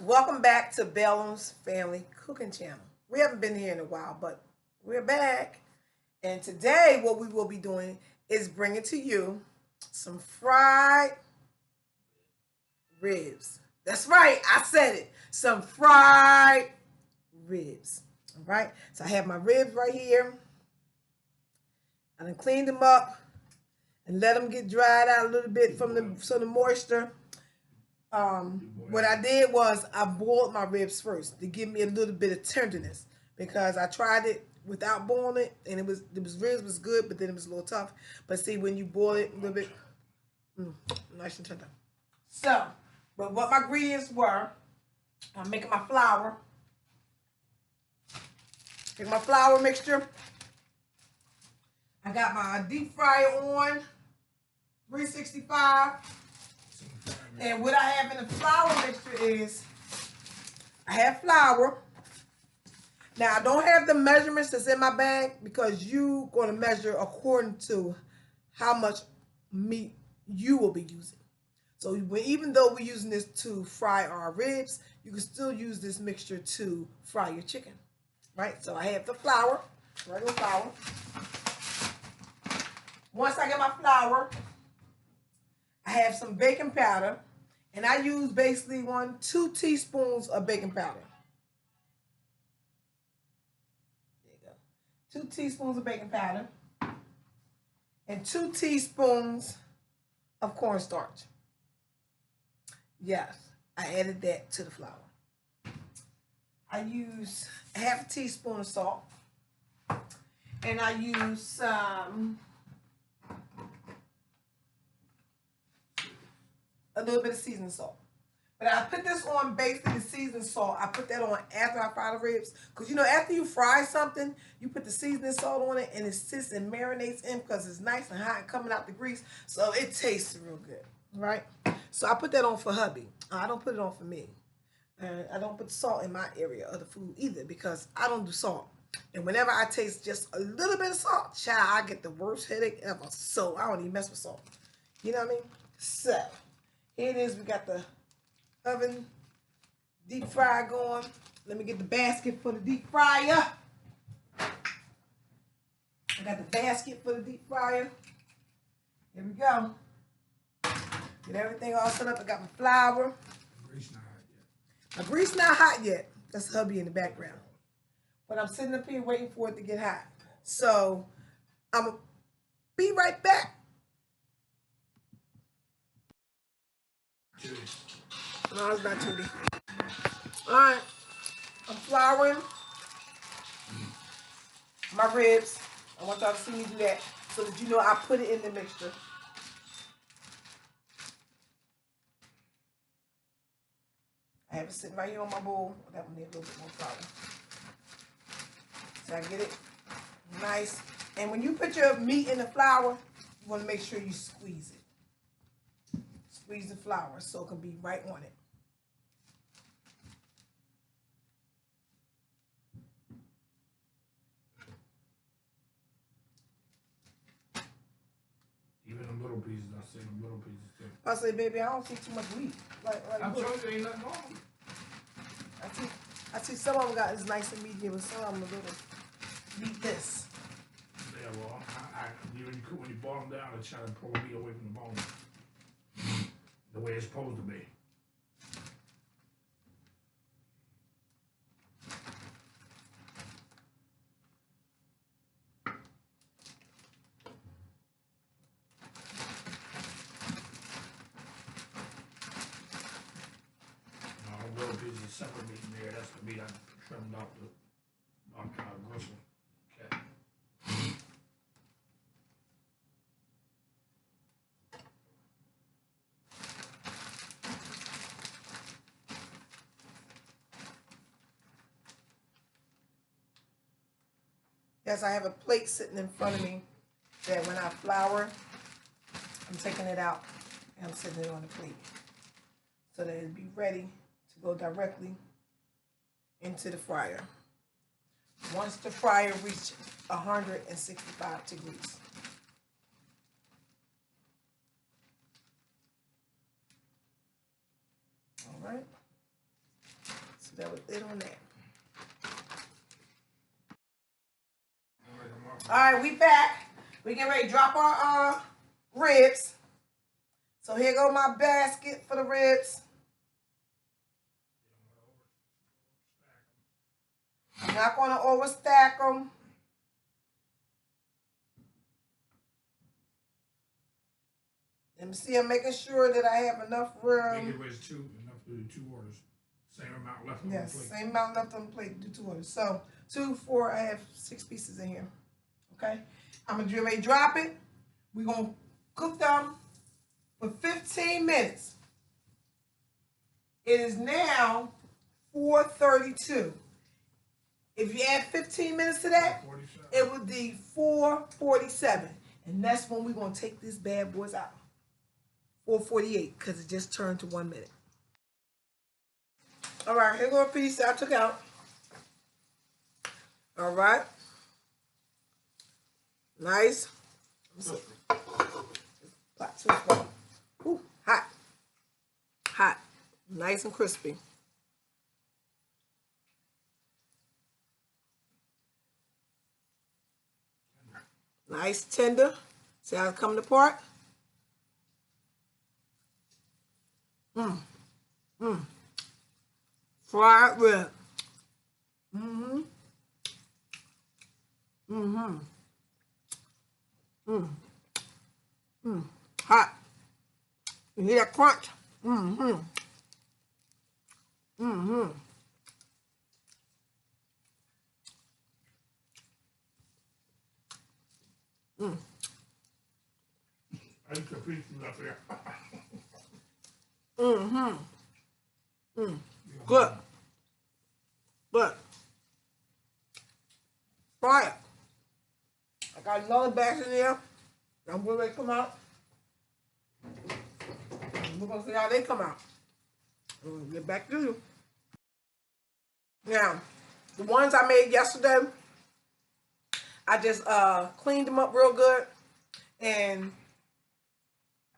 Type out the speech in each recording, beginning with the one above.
Welcome back to Bellum's Family Cooking Channel. We haven't been here in a while, but we're back. And today, what we will be doing is bringing to you some fried ribs. That's right, I said it. Some fried ribs. All right, so I have my ribs right here. I done cleaned them up and let them get dried out a little bit from the moisture. What I did was I boiled my ribs first to give me a little bit of tenderness because I tried it without boiling it and it was ribs was good, but then it was a little tough. But see, when you boil it a little bit, nice and tender. So, but what my ingredients were, I'm making my flour. Take my flour mixture. I got my deep fryer on 365. And what I have in the flour mixture is I have flour. Now I don't have the measurements that's in my bag because you're going to measure according to how much meat you will be using. So even though we're using this to fry our ribs, you can still use this mixture to fry your chicken. Right? So I have the flour, regular flour. Once I get my flour, I have some baking powder, and I use basically 2 teaspoons of baking powder. There you go. 2 teaspoons of baking powder and 2 teaspoons of cornstarch. Yes, I added that to the flour. I use half a teaspoon of salt, and I use some a little bit of seasoning salt. But I put this on basically the seasoning salt. I put that on after I fry the ribs. Because, after you fry something, you put the seasoning salt on it and it sits and marinates in because it's nice and hot and coming out the grease. So it tastes real good, right? So I put that on for hubby. I don't put it on for me. And I don't put salt in my area of the food either because I don't do salt. And whenever I taste just a little bit of salt, child, I get the worst headache ever. So I don't even mess with salt. You know what I mean? So here it is. We got the oven deep fryer going. Let me get the basket for the deep fryer. I got the basket for the deep fryer. Here we go. Get everything all set up. I got my flour. My grease not hot yet. That's hubby in the background. But I'm sitting up here waiting for it to get hot. So I'm going to be right back. No, it's not Tootie. Alright. I'm flouring my ribs. I want y'all to see me do that so that you know I put it in the mixture. I have it sitting right here on my bowl. That one need a little bit more flour. So I get it nice. And when you put your meat in the flour, you want to make sure you squeeze it. Squeeze the flour so it can be right on it. Even the little pieces, I say the little pieces too. I say, baby, I don't see too much meat. I'm telling you, ain't nothing wrong. I see some of them got is nice and medium, and some of them a little meatless. Yeah, well, when you boil them down, I try to pull the meat away from the bone, the way it's supposed to be. Little pieces of separate meat in there. That's the meat I trimmed off the kind of gristle. Okay. Yes, I have a plate sitting in front of me that when I flour, I'm taking it out and I'm sitting it on the plate so that it'll be ready to go directly into the fryer. Once the fryer reaches 165 degrees. All right. So that was it on that. All right, we back. We get ready to drop our ribs. So here go my basket for the ribs. I'm not going to overstack them. Let me see. I'm making sure that I have enough room. Make it was enough to do 2 orders. Same amount left on the plate. Yes, same amount left on the plate to do 2 orders. So 2, 4. I have 6 pieces in here. Okay, I'm gonna get ready to drop it. We're gonna cook them for 15 minutes. It is now 4:32. If you add 15 minutes to that, it would be 4:47. And that's when we're going to take these bad boys out. 4:48, because it just turned to 1 minute. All right, here go a piece that I took out. All right. Nice. Ooh, hot. Hot. Nice and crispy. Nice tender. See how it's coming apart? Fried rib. Hot. You hear that crunch? I just a piece left there. Good. Good. Fry it. I got another batch in there. I'm going to come out. We're going to see how they come out. We'll get back to you. Now, the ones I made yesterday, I just cleaned them up real good. And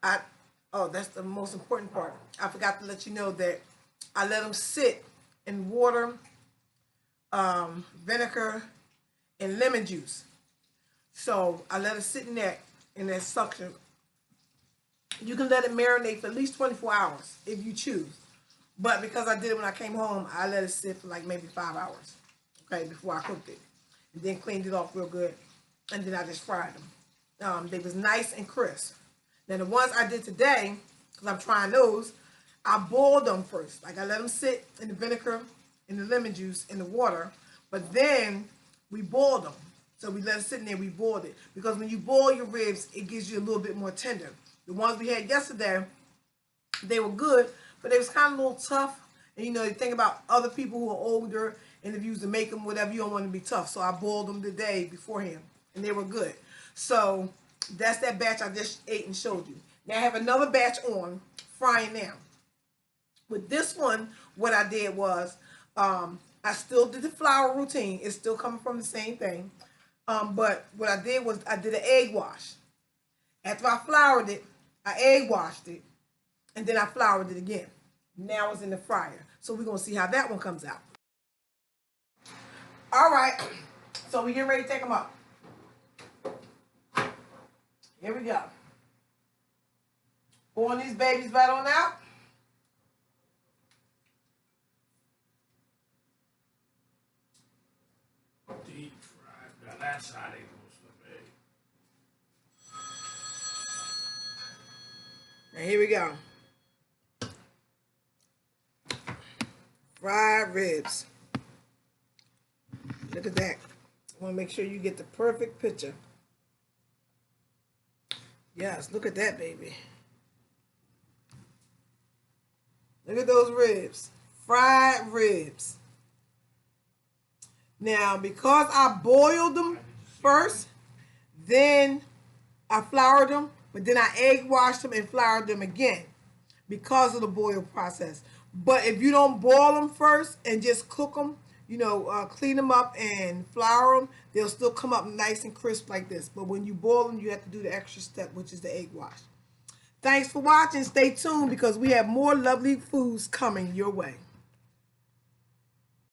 that's the most important part. I forgot to let you know that I let them sit in water, vinegar, and lemon juice. So I let it sit in that suction. You can let it marinate for at least 24 hours if you choose. But because I did it when I came home, I let it sit for like maybe 5 hours, okay, before I cooked it. And then cleaned it off real good. And then I just fried them. They was nice and crisp. Now the ones I did today, because I'm trying those, I boiled them first. Like I let them sit in the vinegar, in the lemon juice, in the water. But then we boiled them. So we let it sit in there, we boiled it. Because when you boil your ribs, it gives you a little bit more tender. The ones we had yesterday, they were good, but they was kind of a little tough. And you know, you think about other people who are older, and if you used to make them, whatever, you don't want them to be tough. So I boiled them the day beforehand, and they were good. So that's that batch I just ate and showed you. Now I have another batch on, frying now. With this one, what I did was, I still did the flour routine. It's still coming from the same thing. But what I did was I did an egg wash. After I floured it, I egg washed it, and then I floured it again. Now it's in the fryer. So we're going to see how that one comes out. All right. So we get ready to take them up. Here we go. Pouring these babies right on out. Deep fried. Now that's how they supposed to be. And here we go. Fried ribs. Look at that. I want to make sure you get the perfect picture. Yes, look at that, baby. Look at those ribs. Fried ribs. Now, because I boiled them first, then I floured them, but then I egg washed them and floured them again because of the boil process. But if you don't boil them first and just cook them, you know, clean them up and flour them, they'll still come up nice and crisp like this. But when you boil them, you have to do the extra step, which is the egg wash. Thanks for watching. Stay tuned because we have more lovely foods coming your way.